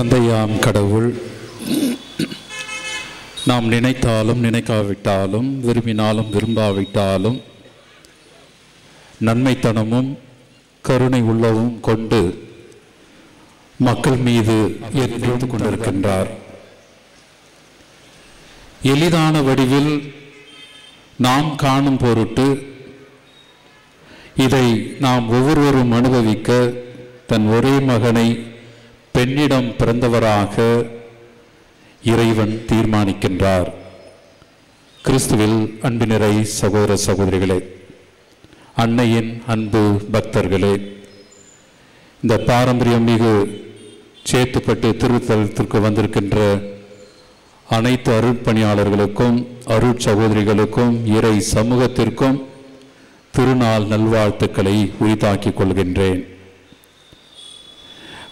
தந்தையாம் கடவுள் நாம் நினைத்தாலும் நினைக்காவிட்டாலும் விரும்பினாலும் விரும்பாவிட்டாலும் நன்மைத்தனமும் கருணை உள்ளவும் கொண்டு மக்கள் மீது ஏற்படுத்தி கொண்டிருக்கின்றார். எளிதான வடிவில் நாம் காணும் பொருட்டு இதை நாம் ஒவ்வொருவரும் அனுபவிக்க தன் ஒரே மகனை பெண்ணிடம் பிறந்தவராக இறைவன் தீர்மானிக்கின்றார். கிறிஸ்துவில் அன்பினரை சகோதர சகோதரிகளே, அன்னையின் அன்பு பக்தர்களே, இந்த பாரம்பரியம் மிகு சேத்துப்பட்டு திருத்தலத்திற்கு வந்திருக்கின்ற அனைத்து அருட்பணியாளர்களுக்கும் அருட்சகோதரிகளுக்கும் இறை சமூகத்திற்கும் திருநாள் நல்வாழ்த்துக்களை உரித்தாக்கிக் கொள்கின்றேன்.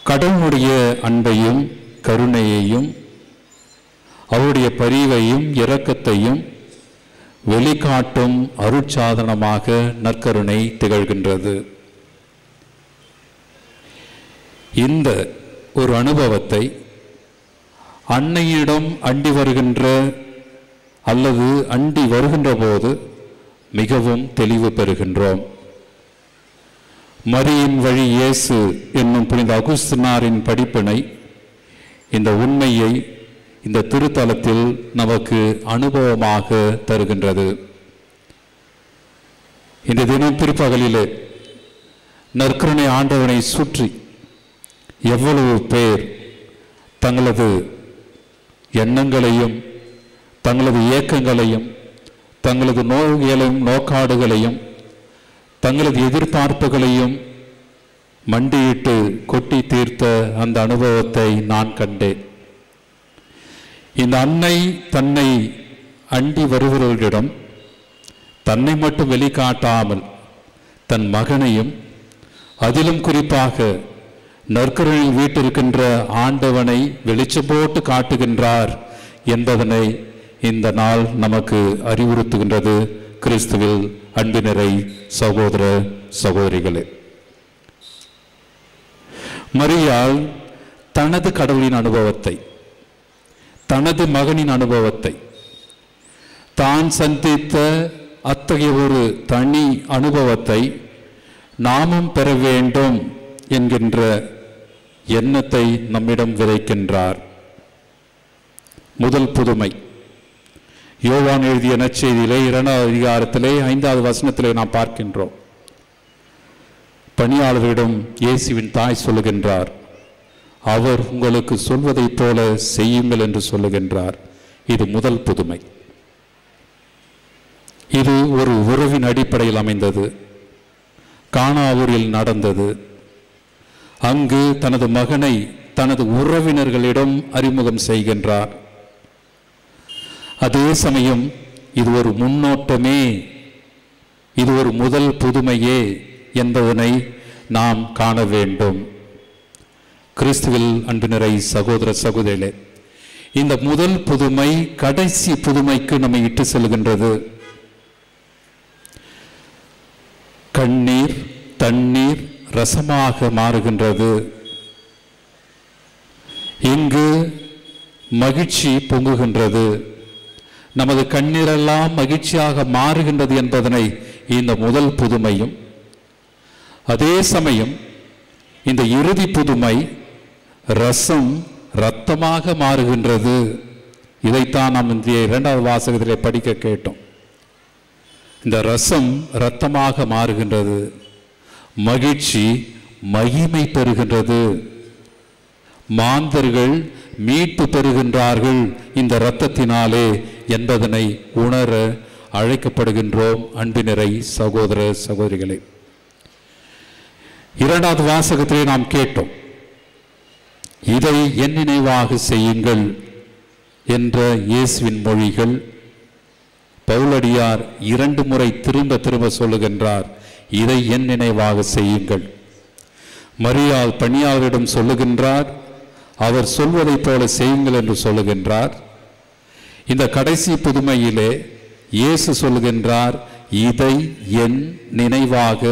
கடவுளுடைய அன்பையும் கருணையையும் அவருடைய பரிவையும் இரக்கத்தையும் வெளிக்காட்டும் அருட்சாதனமாக நற்கருணை திகழ்கின்றது. இந்த ஒரு அனுபவத்தை அன்னையிடம் அண்டி வருகின்ற அல்லது அண்டி வருகின்ற போது மிகவும் தெளிவு பெறுகின்றோம். மரியின் வழி இயேசு என்னும் புனித அகுஸ்தினாரின் படிப்பினை இந்த உண்மையை இந்த திருத்தலத்தில் நமக்கு அனுபவமாக தருகின்றது. இந்த தினம் பிற்பகலிலே நற்கருணை ஆண்டவனை சுற்றி எவ்வளவு பேர் தங்களது எண்ணங்களையும் தங்களது இயக்கங்களையும் தங்களது நோய்களையும் நோக்காடுகளையும் தங்களது எதிர்பார்ப்புகளையும் மண்டியிட்டு கொட்டி தீர்த்த அந்த அனுபவத்தை நான் கண்டேன். இந்த அன்னை தன்னை அண்டி வருகிறவர்களிடம் தன்னை மட்டும் வெளிக்காட்டாமல் தன் மகனையும் அதிலும் குறிப்பாக நற்கருணையில் வீட்டிருக்கின்ற ஆண்டவனை வெளிச்சம் போட்டு காட்டுகின்றார் என்பதனை இந்த நாள் நமக்கு அறிவுறுத்துகின்றது. கிறிஸ்துவில் அன்பினரை சகோதர சகோதரிகளே, மரியாள் தனது கடவுளின் அனுபவத்தை, தனது மகனின் அனுபவத்தை, தான் சந்தித்த அத்தகைய ஒரு தனி அனுபவத்தை நாமும் பெற வேண்டும் என்கின்ற எண்ணத்தை நம்மிடம் விதைக்கின்றார். முதல் புதுமை யோவான் எழுதிய நற்செய்தியிலே 2வது அதிகாரத்திலே 5வது வசனத்திலே நாம் பார்க்கின்றோம். பணியாளர்களிடம் இயேசுவின் தாய் சொல்லுகின்றார், அவர் உங்களுக்கு சொல்வதைப் போல செய்யுங்கள் என்று சொல்லுகின்றார். இது முதல் புதுமை. இது ஒரு உறவின் அடிப்படையில் அமைந்தது. கானாவூரில் நடந்தது. அங்கு தனது மகனை தனது உறவினர்களிடம் அறிமுகம் செய்கின்றார். அதே சமயம் இது ஒரு முன்னோட்டமே, இது ஒரு முதல் புதுமையே என்பதனை நாம் காண வேண்டும். கிறிஸ்துவில் அன்பினரை சகோதர சகோதரிகளே, இந்த முதல் புதுமை கடைசி புதுமைக்கு நம்மை இட்டு செல்கின்றது. கண்ணீர் தண்ணீர் ரசமாக மாறுகின்றது. இங்கு மகிழ்ச்சி பொங்குகின்றது. நமது கண்ணீரெல்லாம் மகிழ்ச்சியாக மாறுகின்றது என்பதனை இந்த முதல் புதுமையும், அதே சமயம் இந்த இறுதி புதுமை ரசம் இரத்தமாக மாறுகின்றது. இதைத்தான் நாம் இந்த 2வது வாசகத்திலே படிக்க கேட்டோம். இந்த ரசம் இரத்தமாக மாறுகின்றது. மகிழ்ச்சி மகிமை பெறுகின்றது. மாந்தர்கள் மீட்பு பெறுகின்றார்கள் இந்த இரத்தத்தினாலே என்பதனை உணர அழைக்கப்படுகின்றோம். அன்பினரை சகோதர சகோதரிகளே, 2வது வாசகத்திலே நாம் கேட்டோம், இதை என் நினைவாக செய்யுங்கள் என்ற இயேசுவின் மொழிகள் பவுலடியார் 2 முறை திரும்ப திரும்ப சொல்லுகின்றார். இதை என் நினைவாக செய்யுங்கள். மரியாள் பணியாளரிடம் சொல்லுகின்றார், அவர் சொல்வதைப் போல செய்யுங்கள் என்று சொல்லுகின்றார். இந்த கடைசி புதுமையிலே இயேசு சொல்லுகின்றார், இதை என் நினைவாக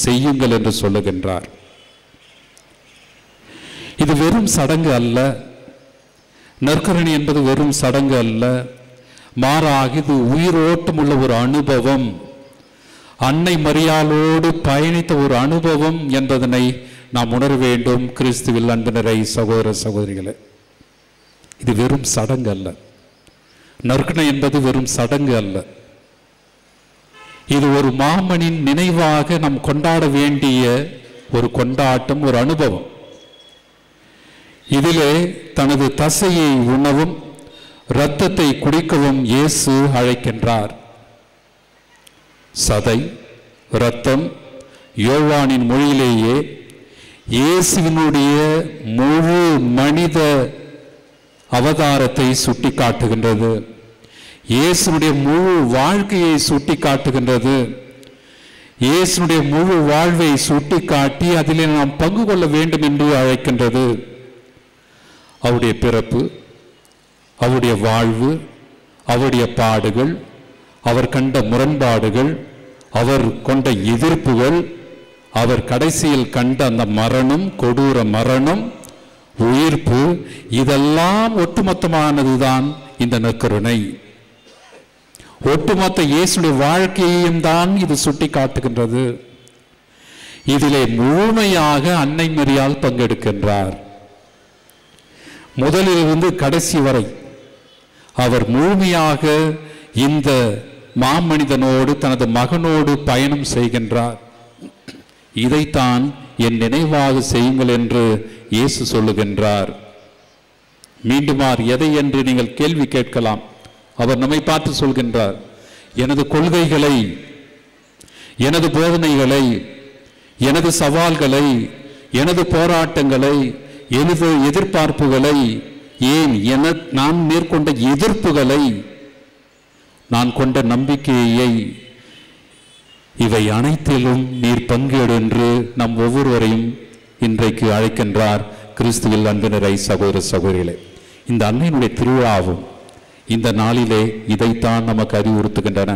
செய்யுங்கள் என்று சொல்லுகின்றார். இது வெறும் சடங்கு அல்ல. நற்கருணை என்பது வெறும் சடங்கு அல்ல, மாறாக இது உயிரோட்டம் உள்ள ஒரு அனுபவம், அன்னை மரியாளோடு பயணித்த ஒரு அனுபவம் என்பதனை நாம் உணர வேண்டும். கிறிஸ்துவில் அன்பினரை சகோதர சகோதரிகளே, இது வெறும் சடங்கு அல்ல. நற்கருணை என்பது வெறும் சடங்கு அல்ல. இது ஒரு மாமனின் நினைவாக நாம் கொண்டாட வேண்டிய ஒரு கொண்டாட்டம், ஒரு அனுபவம். இதிலே தனது தசையை உண்ணவும் இரத்தத்தை குடிக்கவும் இயேசு அழைக்கின்றார். சதை, இரத்தம் யோவானின் மொழியிலேயே இயேசுவினுடைய முழு மனித அவதாரத்தை சுட்டி காட்டுகின்றது. இயேசுனுடைய முழு வாழ்க்கையை சுட்டி காட்டுகின்றது. இயேசுனுடைய முழு வாழ்வை சுட்டி காட்டி அதிலே நாம் பங்கு கொள்ள வேண்டும் என்று அழைக்கின்றது. அவருடைய பிறப்பு, அவருடைய வாழ்வு, அவருடைய பாடுகள், அவர் கண்ட முரண்பாடுகள், அவர் கொண்ட எதிர்ப்புகள், அவர் கடைசியில் கண்ட அந்த மரணம், கொடூர மரணம், உயிர்ப்பு, இதெல்லாம் ஒட்டுமொத்தமானதுதான் இந்த நற்கருணை. ஒட்டுமொத்த இயேசுடைய வாழ்க்கையையும் தான் இது சுட்டி காட்டுகின்றது. இதிலே முழுமையாக அன்னை மரியாள் பங்கெடுக்கின்றார். முதலிலிருந்து கடைசி வரை அவர் முழுமையாக இந்த மாமனிதனோடு தனது மகனோடு பயணம் செய்கின்றார். இதைத்தான் என் நினைவாக செய்யுங்கள் என்று இயேசு சொல்லுகின்றார். மீண்டுமார் எதை என்று நீங்கள் கேள்வி கேட்கலாம். அவர் நம்மை பார்த்து சொல்கின்றார், எனது கொள்கைகளை, எனது போதனைகளை, எனது சவால்களை, எனது போராட்டங்களை, எனது எதிர்பார்ப்புகளை, ஏன் நான் மேற்கொண்ட எதிர்ப்புகளை, நான் கொண்ட நம்பிக்கையை, இவை அனைத்திலும் நீர் பங்கேடு என்று நம் ஒவ்வொருவரையும் இன்றைக்கு அழைக்கின்றார். கிறிஸ்துவில் அன்பினரை சகோதர சகோதரிகளே, இந்த அன்னையினுடைய திருவிழாவும் இந்த நாளிலே இதைத்தான் நமக்கு அறிவுறுத்துகின்றன.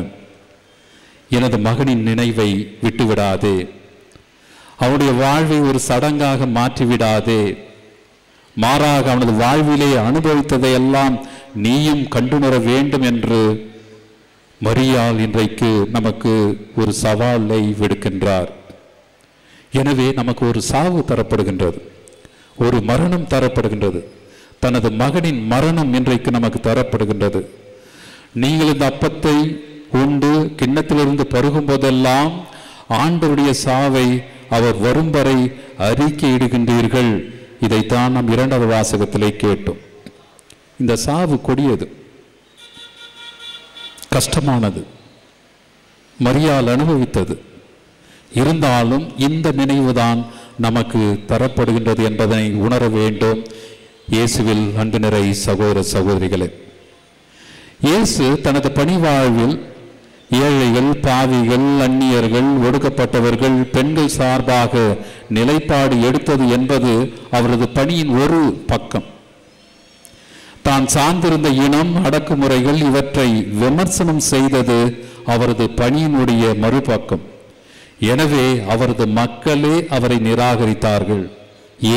எனது மகனின் நினைவை விட்டுவிடாதே, அவனுடைய வாழ்வை ஒரு சடங்காக மாற்றிவிடாதே, மாறாக அவனது வாழ்விலே அனுபவித்ததையெல்லாம் நீயும் கண்டுணர வேண்டும் என்று மரியாள் இன்றைக்கு நமக்கு ஒரு சவாலை விடுக்கின்றார். எனவே நமக்கு ஒரு சாவு தரப்படுகின்றது, ஒரு மரணம் தரப்படுகின்றது. தனது மகனின் மரணம் இன்றைக்கு நமக்கு தரப்படுகின்றது. நீங்கள் இந்த அப்பத்தை உண்டு கிண்ணத்திலிருந்து பருகும் போதெல்லாம் ஆண்டவருடைய சாவை அவர் வரும் வரை அறிக்கையிடுகின்றீர்கள். இதைத்தான் நாம் இரண்டாவது வாசகத்திலே கேட்டோம். இந்த சாவு கொடியது, கஷ்டமானது, மரியாள் அனுபவித்தது. இருந்தாலும் இந்த நினைவுதான் நமக்கு தரப்படுகின்றது என்பதை உணர வேண்டும். இயேசுவில் அன்பினரை சகோதர சகோதரிகளே, இயேசு தனது பணிவாழ்வில் ஏழைகள், பாவிகள், அந்நியர்கள், ஒடுக்கப்பட்டவர்கள், பெண்கள் சார்பாக நிலைப்பாடு எடுத்தது என்பது அவரது பணியின் ஒரு பக்கம். தான் சார்ந்திருந்த இனம், அடக்குமுறைகள் இவற்றை விமர்சனம் செய்தது அவரது பணியினுடைய மறுபக்கம். எனவே அவரது மக்களே அவரை நிராகரித்தார்கள்,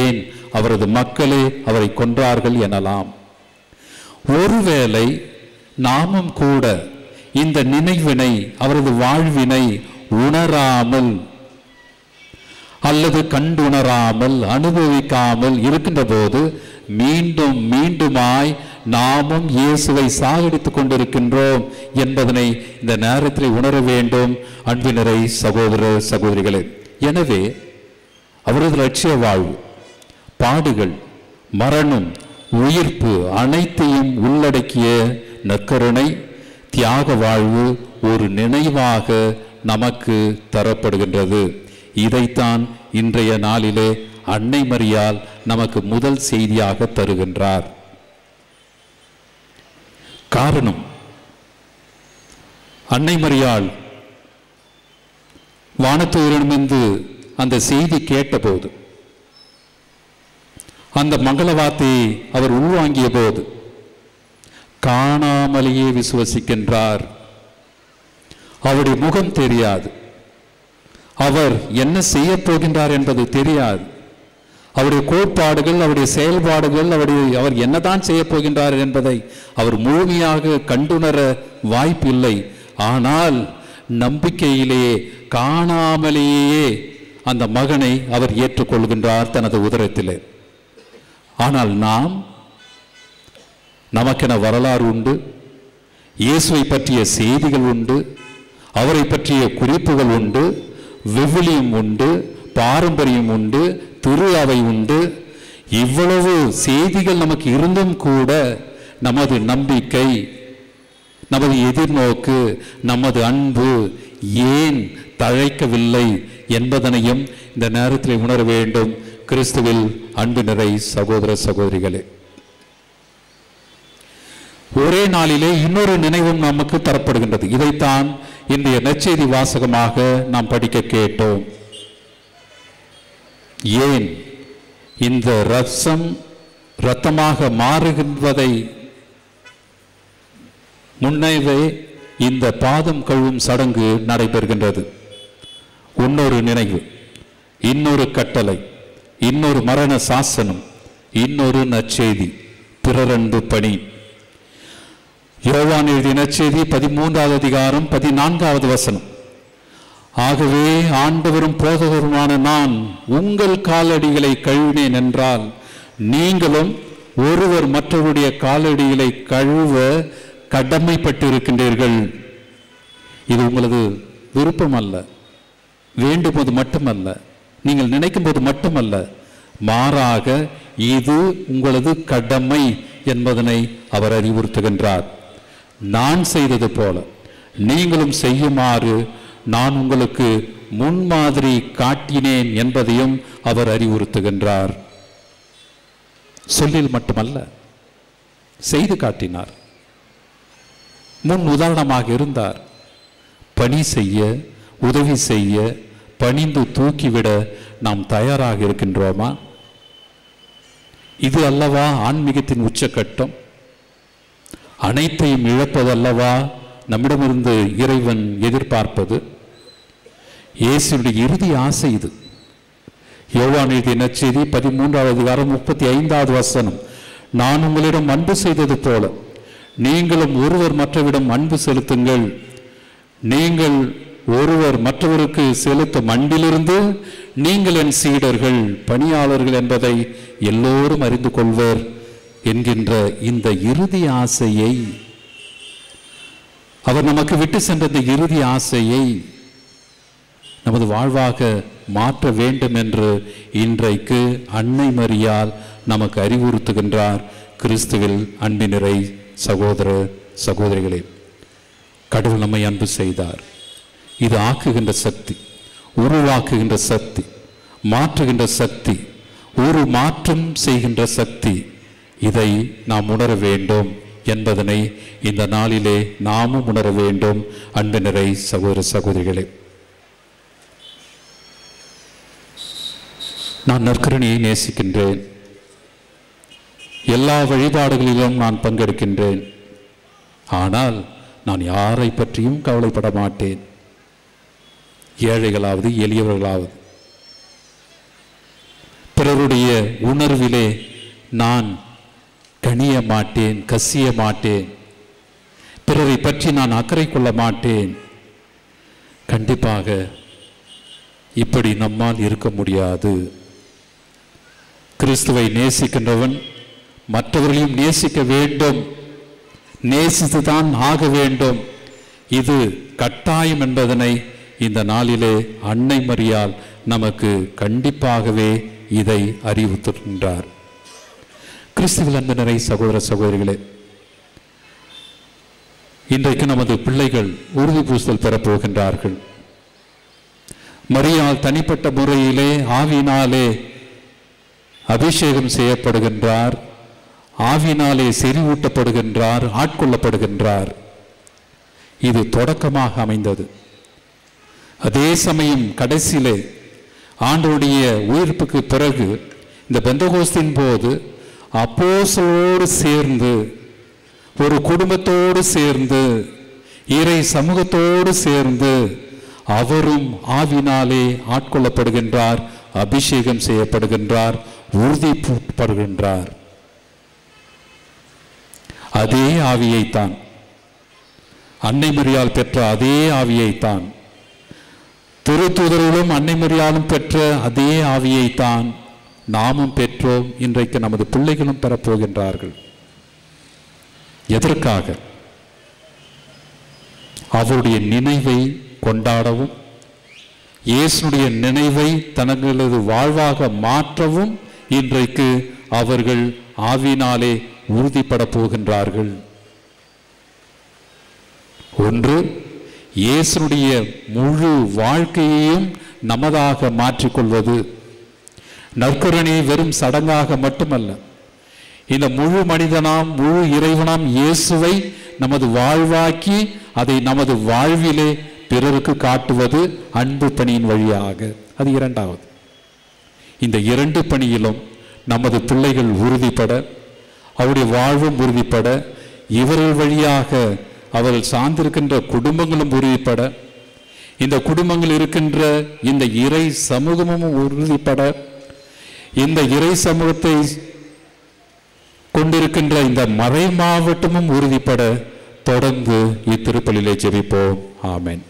ஏன் அவரது மக்களே அவரை கொன்றார்கள் எனலாம். ஒருவேளை நாமும் கூட இந்த நினைவினை, அவரது வாழ்வினை உணராமல் அல்லது கண்டுணராமல் அனுபவிக்காமல் இருக்கின்ற போது மீண்டும் மீண்டுமாய் நாமும் இயேசுவை சாகடித்துக் கொண்டிருக்கின்றோம் என்பதனை இந்த நேரத்தில் உணர வேண்டும். அன்பினரை சகோதர சகோதரிகளே, எனவே அவரது லட்சிய வாழ்வு, பாடுகள், மரணம், உயிர்ப்பு அனைத்தையும் உள்ளடக்கிய நற்கருணை தியாக வாழ்வு ஒரு நினைவாக நமக்கு தரப்படுகின்றது. இதைத்தான் இன்றைய நாளிலே அன்னை மரியாள் நமக்கு முதல் செய்தியாக தருகின்றார். காரணம், அன்னை மரியாள் வானத்தூரிடமிருந்து அந்த செய்தி கேட்டபோது, அந்த மங்கள வார்த்தையை அவர் உள்வாங்கிய போது காணாமலேயே விசுவசிக்கின்றார். அவருடைய முகம் தெரியாது, அவர் என்ன செய்ய போகின்றார் என்பது தெரியாது. அவருடைய கோட்பாடுகள், அவருடைய செயல்பாடுகள், அவர் என்னதான் செய்ய போகின்றார் என்பதை அவர் முழுமையாக கண்டுணர வாய்ப்பில்லை. ஆனால் நம்பிக்கையிலேயே காணாமலேயே அந்த மகனை அவர் ஏற்றுக்கொள்கின்றார் தனது உதரத்திலே. ஆனால் நமக்கென வரலாறு உண்டு, இயேசுவை பற்றிய செய்திகள் உண்டு, அவரை பற்றிய குறிப்புகள் உண்டு, விவிலியம் உண்டு, பாரம்பரியம் உண்டு, திரு அவை உண்டு. இவ்வளவு செய்திகள் நமக்கு இருந்தும் கூட நமது நம்பிக்கை, நமது எதிர்நோக்கு, நமது அன்பு ஏன் தழைக்கவில்லை என்பதனையும் இந்த நேரத்தில் உணர வேண்டும். கிறிஸ்துவில் அன்பு நிறை சகோதர சகோதரிகளே, ஒரே நாளிலே இன்னொரு நினைவும் நமக்கு தரப்படுகின்றது. இதைத்தான் இன்றைய நற்செய்தி வாசகமாக நாம் படிக்க கேட்டோம். ஏன் இந்த இரத்தமாக மாறுகின்றதை முன்னவே இந்த பாதம் கழுவும் சடங்கு நடைபெறுகின்றது. இன்னொரு நினைவு, இன்னொரு கட்டளை, இன்னொரு மரண சாசனம், இன்னொரு நற்செய்தி, பிறரன்பு பணி. யோவான் எழுதிய நற்செய்தி 13வது அதிகாரம் 14வது வசனம். ஆகவே ஆண்டவரும் போதகருமான நான் உங்கள் காலடிகளை கழுவினேன் என்றால் நீங்களும் ஒருவர் மற்றவருடைய காலடிகளை கழுவ கடமைப்பட்டிருக்கின்றீர்கள். இது உங்களது விருப்பம் அல்ல, வேண்டும்போது மட்டுமல்ல, நீங்கள் நினைக்கும் போது மட்டுமல்ல, மாறாக இது உங்களது கடமை என்பதனை அவர் அறிவுறுத்துகின்றார். நான் செய்தது போல நீங்களும் செய்யுமாறு நான் உங்களுக்கு முன்மாதிரி காட்டினேன் என்பதையும் அவர் அறிவுறுத்துகின்றார். சொல்லில் மட்டுமல்ல, செய்து காட்டினார். முன் உதாரணமாக இருந்தார். பணி செய்ய, உதவி செய்ய, பணிந்து தூக்கிவிட நாம் தயாராக இருக்கின்றோமா? இது அல்லவா ஆன்மீகத்தின் உச்சக்கட்டம்? அனைத்தையும் இழப்பதல்லவா நம்மிடமிருந்து இறைவன் எதிர்பார்ப்பது? இயேசுடைய இறுதி ஆசை இது. யோவான் எழுதிய நற்செய்தி 13வது அதிகாரம் 35வது வசனம். நான் உங்களிடம் அன்பு செய்தது போல நீங்களும் ஒருவர் மற்றவரிடம் அன்பு செலுத்துங்கள். நீங்கள் ஒருவர் மற்றவருக்கு செலுத்தும் அன்பிலிருந்து நீங்கள் என் சீடர்கள், பணியாளர்கள் என்பதை எல்லோரும் அறிந்து கொள்வர் என்கின்ற இந்த இறுதி ஆசையை, அவர் நமக்கு விட்டு சென்ற இந்த இறுதி ஆசையை நமது வாழ்வாக மாற்ற வேண்டும் என்று இன்றைக்கு அன்னை மரியாள் நமக்கு அறிவுறுத்துகின்றார். கிறிஸ்துவில் அன்பினிறை சகோதர சகோதரிகளே, கடவுள் நம்மை அன்பு செய்தார். இது ஆக்குகின்ற சக்தி, உருவாக்குகின்ற சக்தி, மாற்றுகின்ற சக்தி, ஒரு மாற்றம் செய்கின்ற சக்தி. இதை நாம் உணர வேண்டும் என்பதனை இந்த நாளிலே நாமும் உணர வேண்டும். அன்பினிறை சகோதர சகோதரிகளே, நான் நற்கருணையை நேசிக்கின்றேன். எல்லா வழிபாடுகளிலும் நான் பங்கெடுக்கின்றேன். ஆனால் நான் யாரை பற்றியும் கவலைப்பட மாட்டேன். ஏழைகளாவது எளியவர்களாவது பிறருடைய உணர்விலே நான் கனிய மாட்டேன், கசிய மாட்டேன். பிறரை பற்றி நான் அக்கறை கொள்ள மாட்டேன். கண்டிப்பாக இப்படி நம்மால் இருக்க முடியாது. கிறிஸ்துவை நேசிக்கின்றவன் மற்றவர்களையும் நேசிக்க வேண்டும், நேசித்துதான் ஆக வேண்டும். இது கட்டாயம் என்பதனை இந்த நாளிலே அன்னை மரியாள் நமக்கு கண்டிப்பாகவே இதை அறிவுறுத்துகின்றார். கிறிஸ்துவில் அன்பினரை சகோதர சகோதரிகளே, இன்றைக்கு நமது பிள்ளைகள் உறுதி பூசல் பெறப்போகின்றார்கள். மரியாள் தனிப்பட்ட முறையிலே ஆவியினாலே அபிஷேகம் செய்யப்படுகின்றார், ஆவியினாலே செறிவூட்டப்படுகின்றார், ஆட்கொள்ளப்படுகின்றார். இது தொடக்கமாக அமைந்தது. அதே சமயம் கடைசியிலே ஆண்டவருடைய உயிர்ப்புக்கு பிறகு இந்த பெந்தகோஸ்தின் போது அப்போஸ்தலரோடு சேர்ந்து, ஒரு குடும்பத்தோடு சேர்ந்து, இறை சமூகத்தோடு சேர்ந்து அவரும் ஆவினாலே ஆட்கொள்ளப்படுகின்றார், அபிஷேகம் செய்யப்படுகின்றார், உறுதிப்படுகின்றார். அதே ஆவியைத்தான், அன்னை மரியாள் பெற்ற அதே ஆவியைத்தான், திருத்தூதர்களும் அன்னை மரியாளும் பெற்ற அதே ஆவியைத்தான் நாமும் பெற்றோம். இன்றைக்கு நமது பிள்ளைகளும் பெறப்போகின்றார்கள். எதற்காக? அவருடைய நினைவை கொண்டாடவும், இயேசுடைய நினைவை தங்களது வாழ்வாக மாற்றவும் இன்றைக்கு அவர்கள் ஆவியினாலே உறுதிப்பட போகின்றார்கள். ஒன்று, இயேசுடைய முழு வாழ்க்கையையும் நமதாக மாற்றிக்கொள்வது. நற்கருணை வெறும் சடங்காக மட்டுமல்ல, இந்த முழு மனிதனாம் முழு இறைவனாம் இயேசுவை நமது வாழ்வாக்கி அதை நமது வாழ்விலே பிறருக்கு காட்டுவது அன்பு பணியின் வழியாக. அது இரண்டாவது. இந்த இரண்டு பணியிலும் நமது பிள்ளைகள் உறுதிப்பட, அவருடைய வாழ்வும் உறுதிப்பட, இவர்கள் வழியாக அவர்கள் சார்ந்திருக்கின்ற குடும்பங்களும் உறுதிப்பட, இந்த குடும்பங்கள் இருக்கின்ற இந்த இறை சமூகமும் உறுதிப்பட, இந்த இறை சமூகத்தை கொண்டிருக்கின்ற இந்த மறை மாவட்டமும் உறுதிப்பட தொடர்ந்து இத்திருப்பலிலே ஜெபிப்போம். ஆமென்.